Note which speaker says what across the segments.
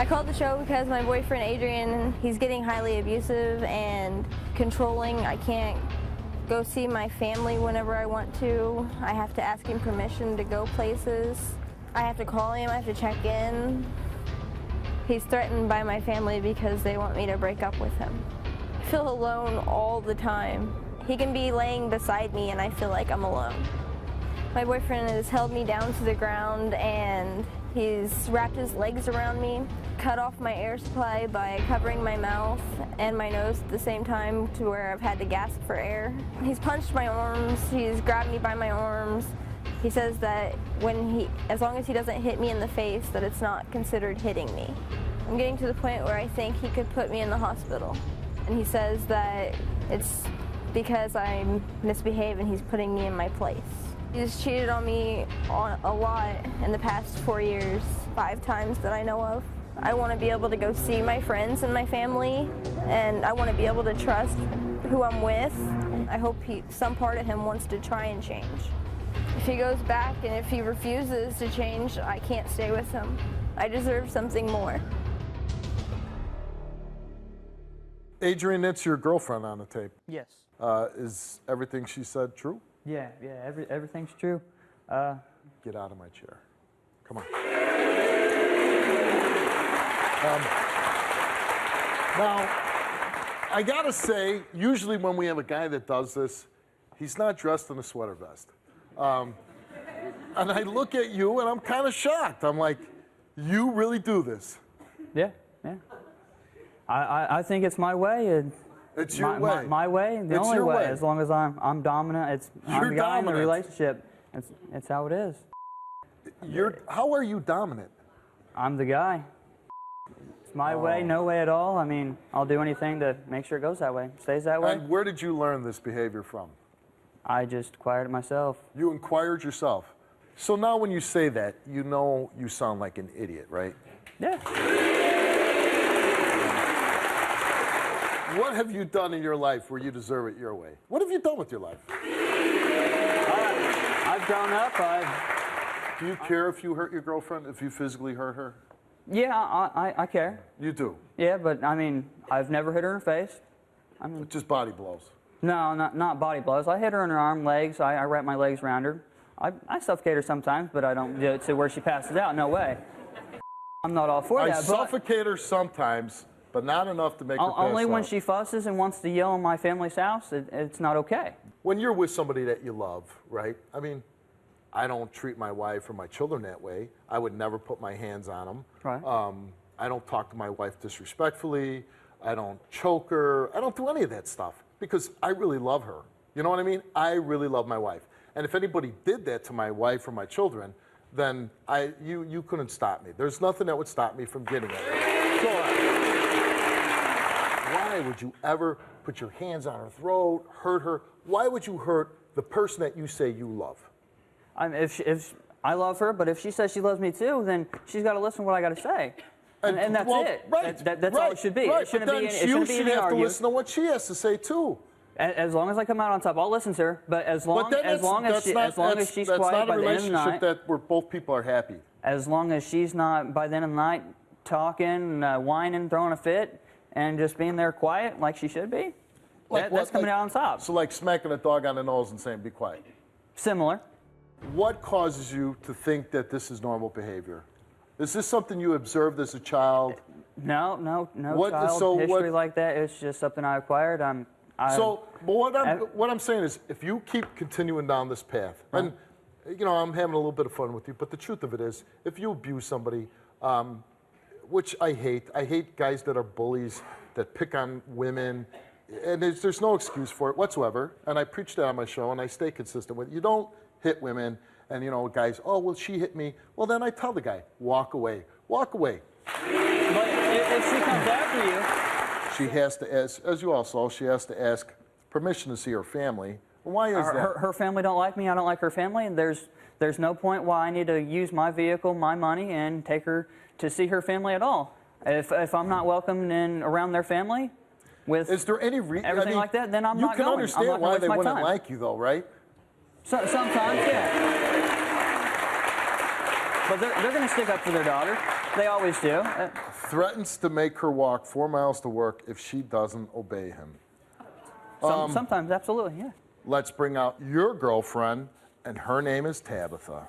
Speaker 1: I called the show because my boyfriend Adrian, he's getting highly abusive and controlling. I can't go see my family whenever I want to. I have to ask him permission to go places. I have to call him, I have to check in. He's threatened by my family because they want me to break up with him. I feel alone all the time. He can be laying beside me and I feel like I'm alone. My boyfriend has held me down to the ground and he's wrapped his legs around me, cut off my air supply by covering my mouth and my nose at the same time to where I've had to gasp for air. He's punched my arms, he's grabbed me by my arms. He says that as long as he doesn't hit me in the face, that it's not considered hitting me. I'm getting to the point where I think he could put me in the hospital. And he says that it's because I misbehave and he's putting me in my place. He's cheated on me a lot in the past 4 years, 5 times that I know of. I want to be able to go see my friends and my family, and I want to be able to trust who I'm with. I hope some part of him wants to try and change. If he goes back and if he refuses to change, I can't stay with him. I deserve something more.
Speaker 2: Adrian, that's your girlfriend on the tape.
Speaker 3: Yes.
Speaker 2: Is everything she said true?
Speaker 3: Yeah, everything's true.
Speaker 2: Get out of my chair. Come on. Now, I gotta say, usually when we have a guy that does this, he's not dressed in a sweater vest. And I look at you and I'm kind of shocked. I'm like, you really do this?
Speaker 3: Yeah. I think it's my way.
Speaker 2: It's your way.
Speaker 3: My way, the only way. As long as I'm dominant, I'm the guy in the relationship. It's how it is.
Speaker 2: How are you dominant?
Speaker 3: I'm the guy. It's my way, no way at all. I mean, I'll do anything to make sure it goes that way, stays that way.
Speaker 2: And where did you learn this behavior from?
Speaker 3: I just acquired it myself.
Speaker 2: You inquired yourself. So now when you say that, you know you sound like an idiot, right?
Speaker 3: Yeah.
Speaker 2: What have you done in your life where you deserve it your way? What have you done with your life?
Speaker 3: I've grown up.
Speaker 2: Do you care if you hurt your girlfriend, if you physically hurt her?
Speaker 3: Yeah, I care.
Speaker 2: You do?
Speaker 3: Yeah, but I mean, I've never hit her in the face.
Speaker 2: Just body blows?
Speaker 3: No, not body blows. I hit her in her arm, legs. I wrap my legs around her. I suffocate her sometimes, but I don't do it to where she passes out. No way. I'm not all for that.
Speaker 2: I suffocate her sometimes, but not enough to make her pass
Speaker 3: only when
Speaker 2: out.
Speaker 3: she fusses and wants to yell in my family's house, it's not okay.
Speaker 2: When you're with somebody that you love, right? I mean, I don't treat my wife or my children that way. I would never put my hands on them.
Speaker 3: Right.
Speaker 2: I don't talk to my wife disrespectfully. I don't choke her. I don't do any of that stuff because I really love her. You know what I mean? I really love my wife. And if anybody did that to my wife or my children, then you couldn't stop me. There's nothing that would stop me from getting it. Go on. Why would you ever put your hands on her throat, hurt her? Why would you hurt the person that you say you love?
Speaker 3: If I love her, but if she says she loves me too, then she's got to listen to what I got to say. And that's it.
Speaker 2: Right,
Speaker 3: that's all it should be.
Speaker 2: Right,
Speaker 3: it shouldn't
Speaker 2: but then
Speaker 3: be. It shouldn't be
Speaker 2: you should
Speaker 3: any
Speaker 2: have to
Speaker 3: argue.
Speaker 2: listen to what she has to say too.
Speaker 3: As long as I come out on top, I'll listen to her. But as long as she's quiet by the end of the night,
Speaker 2: that's not a relationship that where both people are happy.
Speaker 3: As long as she's not by the end of the night talking, whining, throwing a fit, and just being there quiet like she should be, that's coming out on top.
Speaker 2: So like smacking a dog on the nose and saying, "Be quiet."
Speaker 3: Similar.
Speaker 2: What causes you to think that this is normal behavior? Is this something you observed as a child?
Speaker 3: No child history like that. It's just something I acquired.
Speaker 2: What I'm saying is, if you keep continuing down this path, and you know I'm having a little bit of fun with you, but the truth of it is, if you abuse somebody, which I hate guys that are bullies, that pick on women, and there's no excuse for it whatsoever. And I preach that on my show, and I stay consistent with it. You don't hit women, and you know guys, oh well, she hit me. Well, then I tell the guy, walk away, walk away.
Speaker 3: But if she comes after you,
Speaker 2: she has to ask, as you all saw, she has to ask permission to see her family. Why is that?
Speaker 3: Her family don't like me, I don't like her family, and there's no point why I need to use my vehicle, my money, and take her to see her family at all. If I'm not welcomed in around their family with
Speaker 2: is there any
Speaker 3: everything like that, then I'm not going.
Speaker 2: You can understand why they wouldn't like you, though, right?
Speaker 3: Sometimes, yeah. but they're going to stick up for their daughter. They always do.
Speaker 2: Threatens to make her walk 4 miles to work if she doesn't obey him.
Speaker 3: Sometimes, absolutely, yeah.
Speaker 2: Let's bring out your girlfriend, and her name is Tabatha.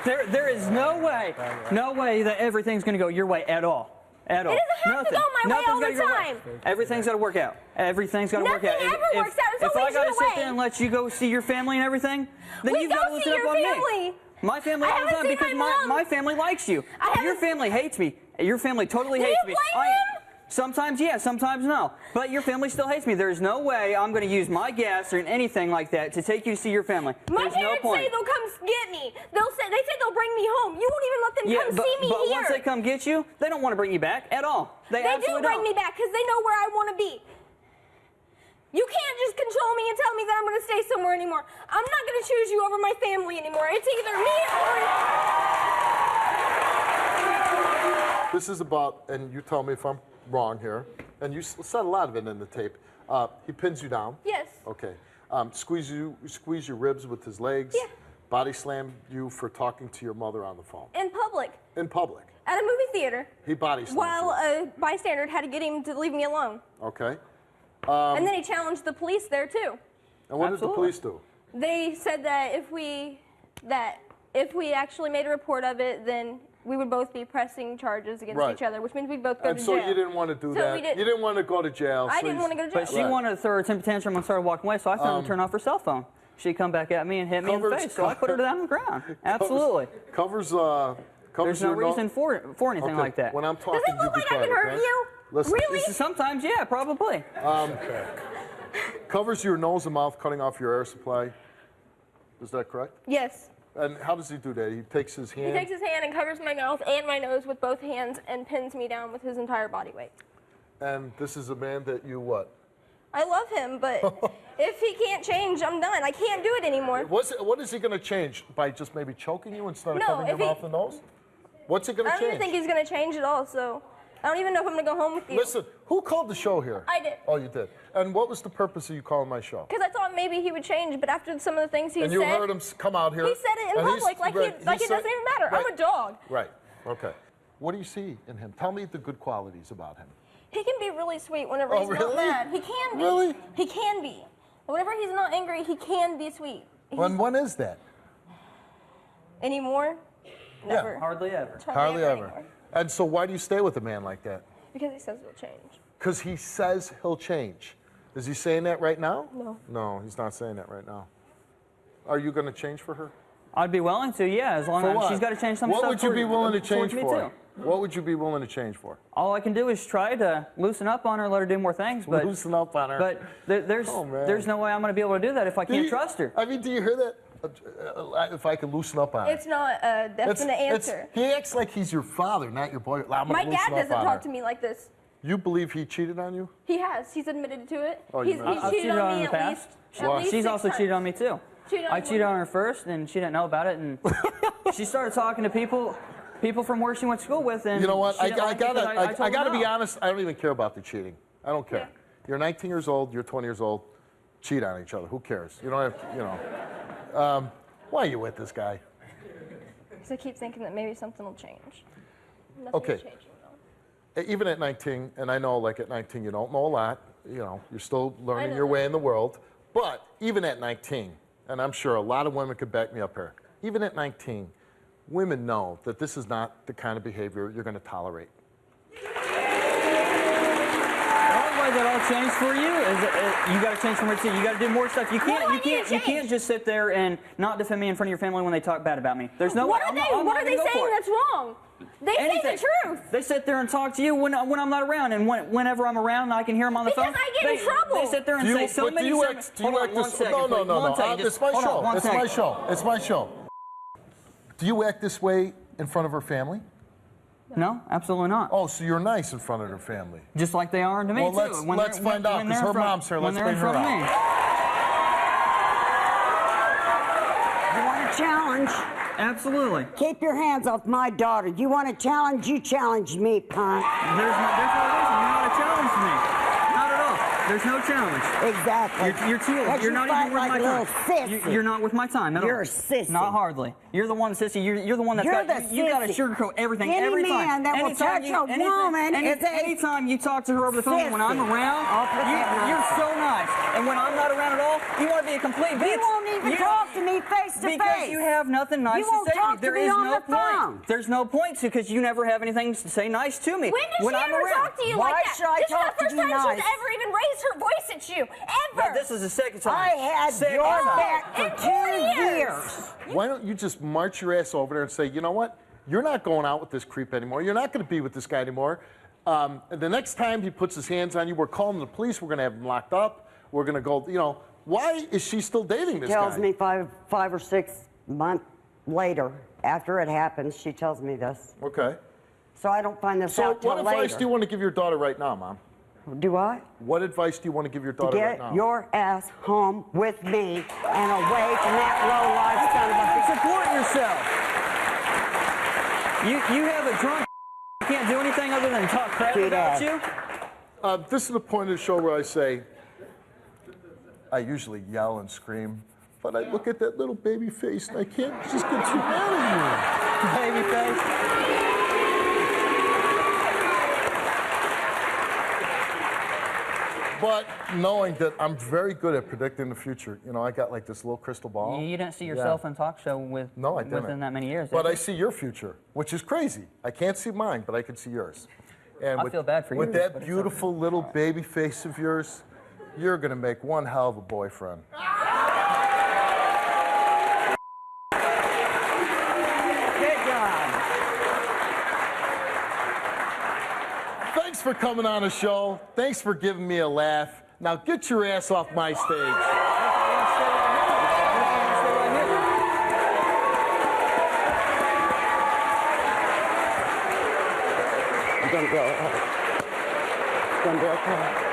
Speaker 3: There is no way that everything's going to go your way at all. At all.
Speaker 1: It doesn't have to go my way all the time.
Speaker 3: Everything's got to work out. Everything's got to work out.
Speaker 1: Nothing ever works out. It's
Speaker 3: if I
Speaker 1: always
Speaker 3: got to
Speaker 1: your
Speaker 3: sit
Speaker 1: way.
Speaker 3: there and let you go see your family and everything, then you've got to listen up on me. My family all the time because my family likes you. Your family hates me. Your family totally hates me.
Speaker 1: Do you blame them?
Speaker 3: Sometimes yes, sometimes no. But your family still hates me. There's no way I'm going to use my gas or anything like that to take you to see your family.
Speaker 1: My
Speaker 3: There's
Speaker 1: parents
Speaker 3: no point.
Speaker 1: say they'll come get me. They say they'll bring me home. You won't even let them come see me
Speaker 3: but
Speaker 1: here.
Speaker 3: once they come get you, they don't want to bring you back at all. They
Speaker 1: do
Speaker 3: absolutely
Speaker 1: bring me back because they know where I want to be. You can't just control me and tell me that I'm going to stay somewhere anymore. I'm not going to choose you over my family anymore. It's either me or...
Speaker 2: This is about, and you tell me if I'm wrong here, and you said a lot of it in the tape. He pins you down.
Speaker 1: Yes.
Speaker 2: Okay. Squeeze your ribs with his legs.
Speaker 1: Yeah.
Speaker 2: Body slam you for talking to your mother on the phone.
Speaker 1: In public.
Speaker 2: In public.
Speaker 1: At a movie theater.
Speaker 2: He body slammed
Speaker 1: While
Speaker 2: you.
Speaker 1: a bystander had to get him to leave me alone.
Speaker 2: Okay.
Speaker 1: And then he challenged the police there too.
Speaker 2: And what did the
Speaker 3: Absolutely.
Speaker 2: police do?
Speaker 1: They said that if we actually made a report of it, then we would both be pressing charges against
Speaker 2: Right.
Speaker 1: each other, which means we'd both go
Speaker 2: And
Speaker 1: to
Speaker 2: so
Speaker 1: jail.
Speaker 2: you didn't want to do
Speaker 1: So
Speaker 2: that.
Speaker 1: we didn't-
Speaker 2: You didn't want to go to jail.
Speaker 1: I
Speaker 2: so
Speaker 1: didn't
Speaker 2: you-
Speaker 1: want to go to jail.
Speaker 3: But she wanted to throw a temper tantrum and started walking away, so I told her to turn off her cell phone. She'd come back at me and hit me in the face, so I put her down on the ground. Absolutely.
Speaker 2: Covers
Speaker 3: There's no
Speaker 2: your
Speaker 3: reason for anything
Speaker 2: Okay,
Speaker 3: like that.
Speaker 2: When I'm talking,
Speaker 1: Does it look
Speaker 2: you be
Speaker 1: like I can
Speaker 2: quiet,
Speaker 1: hurt
Speaker 2: okay?
Speaker 1: you?
Speaker 2: Listen,
Speaker 1: Really?
Speaker 3: Sometimes, yeah, probably.
Speaker 2: Covers your nose and mouth, cutting off your air supply. Is that correct?
Speaker 1: Yes.
Speaker 2: And how does he do that? He takes his hand.
Speaker 1: He takes his hand and covers my mouth and my nose with both hands and pins me down with his entire body weight.
Speaker 2: And this is a man that you what?
Speaker 1: I love him, but if he can't change, I'm done. I can't do it anymore.
Speaker 2: What is he going to change? By just maybe choking you instead of
Speaker 1: No,
Speaker 2: covering your
Speaker 1: if he-
Speaker 2: mouth and nose? What's it going
Speaker 1: I
Speaker 2: to
Speaker 1: don't
Speaker 2: change?
Speaker 1: even think he's going to change at all, so I don't even know if I'm going to go home with you.
Speaker 2: Listen, who called the show here?
Speaker 1: I did.
Speaker 2: Oh, you did. And what was the purpose of you calling my show?
Speaker 1: Because I thought maybe he would change, but after some of the things he
Speaker 2: And
Speaker 1: said...
Speaker 2: you heard him come out here.
Speaker 1: He said it in
Speaker 2: and
Speaker 1: public like
Speaker 2: right,
Speaker 1: it doesn't even matter.
Speaker 2: Right,
Speaker 1: I'm a dog.
Speaker 2: Right. Okay. What do you see in him? Tell me the good qualities about him.
Speaker 1: He can be really sweet whenever
Speaker 2: Oh,
Speaker 1: he's
Speaker 2: really?
Speaker 1: not mad. He can be.
Speaker 2: Really?
Speaker 1: He can be. Whenever he's not angry, he can be sweet.
Speaker 2: When is that?
Speaker 1: Anymore?
Speaker 2: Yeah.
Speaker 1: Never.
Speaker 3: Hardly ever.
Speaker 2: Hardly ever.
Speaker 1: anymore.
Speaker 2: And so why do you stay with a man like that?
Speaker 1: Because he says he'll change.
Speaker 2: Because he says he'll change. Is he saying that right now?
Speaker 1: No.
Speaker 2: No, he's not saying that right now. Are you going to change for her?
Speaker 3: I'd be willing to, yeah, as long
Speaker 2: For
Speaker 3: as
Speaker 2: what?
Speaker 3: she's got to change some
Speaker 2: What
Speaker 3: stuff.
Speaker 2: would you be willing to change
Speaker 3: towards me
Speaker 2: for?
Speaker 3: too.
Speaker 2: What would you be willing to change for?
Speaker 3: All I can do is try to loosen up on her, let her do more things. But
Speaker 2: Loosen up on her.
Speaker 3: But there's
Speaker 2: Oh, man.
Speaker 3: there's no way I'm going to be able to do that if I can't trust her.
Speaker 2: I mean, do you hear that? If I could loosen up on her.
Speaker 1: It's not a definite answer.
Speaker 2: He acts like he's your father, not your boy.
Speaker 1: My dad doesn't talk to me like this.
Speaker 2: You believe he cheated on you?
Speaker 1: He has. He's admitted to it.
Speaker 2: Oh, you
Speaker 1: he's
Speaker 2: admitted.
Speaker 3: I've
Speaker 1: cheated on
Speaker 3: her
Speaker 1: me
Speaker 3: in the
Speaker 1: at
Speaker 3: past.
Speaker 1: least. At least
Speaker 3: She's
Speaker 1: 6
Speaker 3: also cheated
Speaker 1: times.
Speaker 3: on me too.
Speaker 1: Cheated on
Speaker 3: I
Speaker 1: you
Speaker 3: cheated
Speaker 1: one
Speaker 3: on her first, and she didn't know about it. And she started talking to people from where she went to school with. And
Speaker 2: You know what?
Speaker 3: she didn't like it, but I told her
Speaker 2: gotta be
Speaker 3: no.
Speaker 2: honest. I don't even care about the cheating. I don't care.
Speaker 1: Yeah.
Speaker 2: You're 19 years old. You're 20 years old. Cheat on each other. Who cares? You don't have to, you know. Why are you with this guy?
Speaker 1: Because I keep thinking that maybe something will change. Nothing's
Speaker 2: Okay.
Speaker 1: changing, though.
Speaker 2: Even at 19, and I know like at 19 you don't know a lot. You know, you're still learning
Speaker 1: know
Speaker 2: your way
Speaker 1: that.
Speaker 2: in the world. But even at 19, and I'm sure a lot of women could back me up here. Even at 19, women know that this is not the kind of behavior you're going to tolerate.
Speaker 3: The only way that I'll change for you is you got to change from her too. You got to do more stuff. You
Speaker 1: What do I
Speaker 3: can't.
Speaker 1: need to
Speaker 3: You can't
Speaker 1: change?
Speaker 3: just sit there and not defend me in front of your family when they talk bad about me. There's no
Speaker 1: What
Speaker 3: way.
Speaker 1: are
Speaker 3: I'm
Speaker 1: they?
Speaker 3: not- I'm
Speaker 1: What
Speaker 3: not
Speaker 1: are they
Speaker 3: gonna go
Speaker 1: saying
Speaker 3: for it.
Speaker 1: that's wrong? They say
Speaker 3: Anything.
Speaker 1: the truth.
Speaker 3: They sit there and talk to you when I'm not around, and whenever I'm around, and I can hear them on the
Speaker 1: Because
Speaker 3: phone.
Speaker 1: I get in
Speaker 3: they,
Speaker 1: trouble.
Speaker 3: They sit there and
Speaker 2: Do
Speaker 3: say
Speaker 2: you,
Speaker 3: so
Speaker 2: but
Speaker 3: many.
Speaker 2: do you
Speaker 3: so-
Speaker 2: act, do you
Speaker 3: hold
Speaker 2: act
Speaker 3: on, one
Speaker 2: this?
Speaker 3: second,
Speaker 2: No, no,
Speaker 3: please.
Speaker 2: no,
Speaker 3: One
Speaker 2: no.
Speaker 3: second,
Speaker 2: It's
Speaker 3: just-
Speaker 2: my
Speaker 3: hold on,
Speaker 2: show.
Speaker 3: one
Speaker 2: It's my
Speaker 3: second.
Speaker 2: show. It's my show. Do you act this way in front of her family?
Speaker 3: No, absolutely not.
Speaker 2: Oh, so you're nice in front of her family.
Speaker 3: Just like they are to me
Speaker 2: Well,
Speaker 3: too.
Speaker 2: let's find out, 'cause her mom's here. Let's
Speaker 3: When they're in
Speaker 2: bring her
Speaker 3: front of
Speaker 2: out.
Speaker 3: me. You want a challenge? Absolutely.
Speaker 4: Keep your hands off my daughter. You want to challenge? You challenge me, punk.
Speaker 3: There's no reason. You're not a challenge to me. Not at all. There's no challenge.
Speaker 4: Exactly.
Speaker 3: You're too.
Speaker 4: But
Speaker 3: You're
Speaker 4: you
Speaker 3: not
Speaker 4: fight
Speaker 3: even worth
Speaker 4: like
Speaker 3: my
Speaker 4: a
Speaker 3: time.
Speaker 4: little sissy.
Speaker 3: You're not worth my time at all.
Speaker 4: You're a sissy.
Speaker 3: Not hardly. You're the one sissy. You're the one that's
Speaker 4: You're
Speaker 3: got.
Speaker 4: the
Speaker 3: You got to
Speaker 4: sissy.
Speaker 3: sugarcoat everything
Speaker 4: Any
Speaker 3: every time.
Speaker 4: man that will
Speaker 3: Anytime
Speaker 4: touch a woman is a
Speaker 3: anytime you talk to her over the phone when I'm
Speaker 4: sissy.
Speaker 3: around,
Speaker 4: I'll put that
Speaker 3: you're
Speaker 4: nice.
Speaker 3: so nice. And when I'm not around at all, you want to be a complete bitch.
Speaker 4: You won't even talk to me face to face.
Speaker 3: Because you have nothing nice
Speaker 4: You won't
Speaker 3: to say
Speaker 4: talk
Speaker 3: to me. There
Speaker 4: to me
Speaker 3: is
Speaker 4: on
Speaker 3: no
Speaker 4: the phone.
Speaker 3: point. There's no point because you never have anything to say nice to me.
Speaker 5: When did she
Speaker 3: I'm
Speaker 5: ever
Speaker 3: around.
Speaker 5: talk to you
Speaker 4: Why
Speaker 5: like that?
Speaker 4: should I
Speaker 5: This
Speaker 4: talk
Speaker 5: is the
Speaker 4: to
Speaker 5: first
Speaker 4: you
Speaker 5: time
Speaker 4: nice?
Speaker 5: she's ever even raised her voice at you. Ever.
Speaker 3: No, this is the second time.
Speaker 4: I had
Speaker 3: Second
Speaker 4: your
Speaker 3: time.
Speaker 4: back for
Speaker 5: In
Speaker 4: 2
Speaker 5: 4 years.
Speaker 4: years.
Speaker 2: Why don't you just march your ass over there and say, you know what? You're not going out with this creep anymore. You're not going to be with this guy anymore. And the next time he puts his hands on you, we're calling the police. We're going to have him locked up. We're going to go, you know, why is she still dating this guy?
Speaker 4: Tells me five or 6 months later, after it happens, she tells me this.
Speaker 2: Okay.
Speaker 4: So I don't find this
Speaker 2: So
Speaker 4: out till
Speaker 2: what advice
Speaker 4: later.
Speaker 2: do you want to give your daughter right now, Mom?
Speaker 4: Do I?
Speaker 2: What advice do you want to give your daughter right
Speaker 4: Get
Speaker 2: now?
Speaker 4: your ass home with me and away from that low-life son of a bitch.
Speaker 3: Support yourself. You have a drunk. You can't do anything other than talk crap
Speaker 4: Sweet
Speaker 3: about
Speaker 4: ass.
Speaker 3: you.
Speaker 2: This is the point of the show where I say, I usually yell and scream, but I look at that little baby face and I can't just get too mad at
Speaker 3: Baby face.
Speaker 2: you. But knowing that I'm very good at predicting the future, you know, I got like this little crystal ball.
Speaker 3: You didn't see yourself in a talk show
Speaker 2: No, I didn't.
Speaker 3: within that many years.
Speaker 2: But
Speaker 3: did
Speaker 2: I
Speaker 3: you?
Speaker 2: see your future, which is crazy. I can't see mine, but I can see yours. And
Speaker 3: I feel bad for
Speaker 2: with
Speaker 3: yours,
Speaker 2: that
Speaker 3: but it's
Speaker 2: beautiful little baby face of yours, you're gonna make one hell of a boyfriend.
Speaker 4: Good job.
Speaker 2: Thanks for coming on the show. Thanks for giving me a laugh. Now get your ass off my stage.
Speaker 4: It's gonna be okay. It's gonna be okay.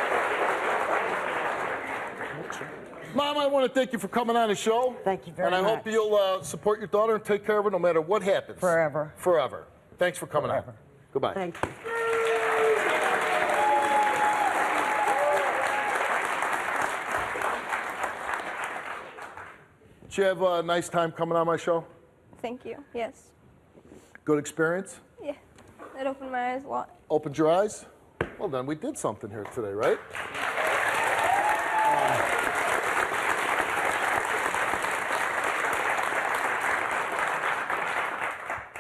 Speaker 2: Mom, I want to thank you for coming on the show.
Speaker 4: Thank you very
Speaker 2: And I
Speaker 4: much.
Speaker 2: hope you'll support your daughter and take care of her no matter what happens.
Speaker 4: Forever.
Speaker 2: Forever. Thanks for coming on.
Speaker 4: Forever.
Speaker 2: Goodbye.
Speaker 4: Thank you.
Speaker 2: Did you have a nice time coming on my show?
Speaker 1: Thank you. Yes.
Speaker 2: Good experience?
Speaker 1: Yeah. It opened my eyes a lot.
Speaker 2: Opened your eyes? Well, then we did something here today, right?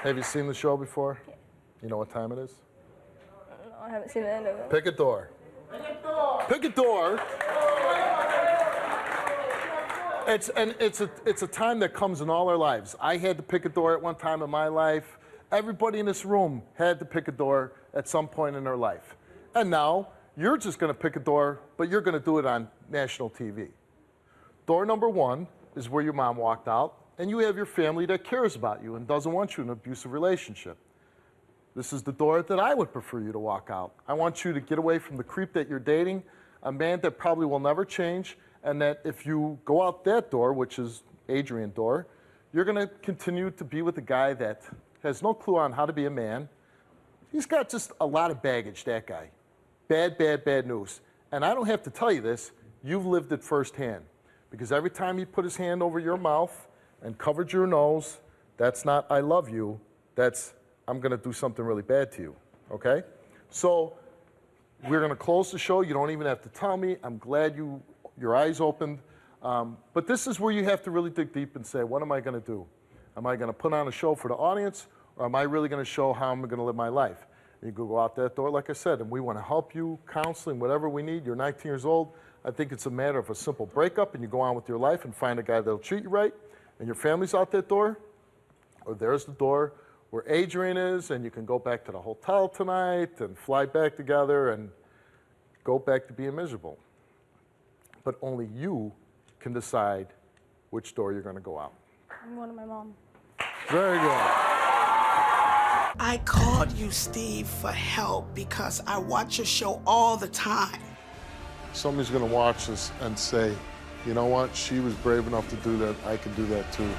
Speaker 2: Have you seen the show before?
Speaker 1: Yeah.
Speaker 2: You know what time it is?
Speaker 1: No, I haven't seen the end of it.
Speaker 2: Pick a door. Pick a door. Pick a door. It's a time that comes in all our lives. I had to pick a door at one time in my life. Everybody in this room had to pick a door at some point in their life. And now you're just going to pick a door, but you're going to do it on national TV. Door number 1 is where your mom walked out, and you have your family that cares about you and doesn't want you in an abusive relationship. This is the door that I would prefer you to walk out. I want you to get away from the creep that you're dating, a man that probably will never change, and that if you go out that door, which is Adrian door, you're going to continue to be with a guy that has no clue on how to be a man. He's got just a lot of baggage, that guy. Bad, bad, bad news. And I don't have to tell you this, you've lived it firsthand. Because every time he put his hand over your mouth and covered your nose, that's not I love you, that's I'm going to do something really bad to you, okay? So we're going to close the show. You don't even have to tell me. I'm glad your eyes opened. But this is where you have to really dig deep and say, what am I going to do? Am I going to put on a show for the audience, or am I really going to show how I'm going to live my life? You can go out that door, like I said, and we want to help you, counseling, whatever we need. You're 19 years old. I think it's a matter of a simple breakup, and you go on with your life and find a guy that'll treat you right, and your family's out that door, or there's the door where Adrian is, and you can go back to the hotel tonight and fly back together and go back to being miserable. But only you can decide which door you're going to go out.
Speaker 1: I'm going to my mom.
Speaker 2: Very good.
Speaker 6: I called you, Steve, for help because I watch your show all the time.
Speaker 2: Somebody's going to watch this and say, you know what, she was brave enough to do that, I can do that too.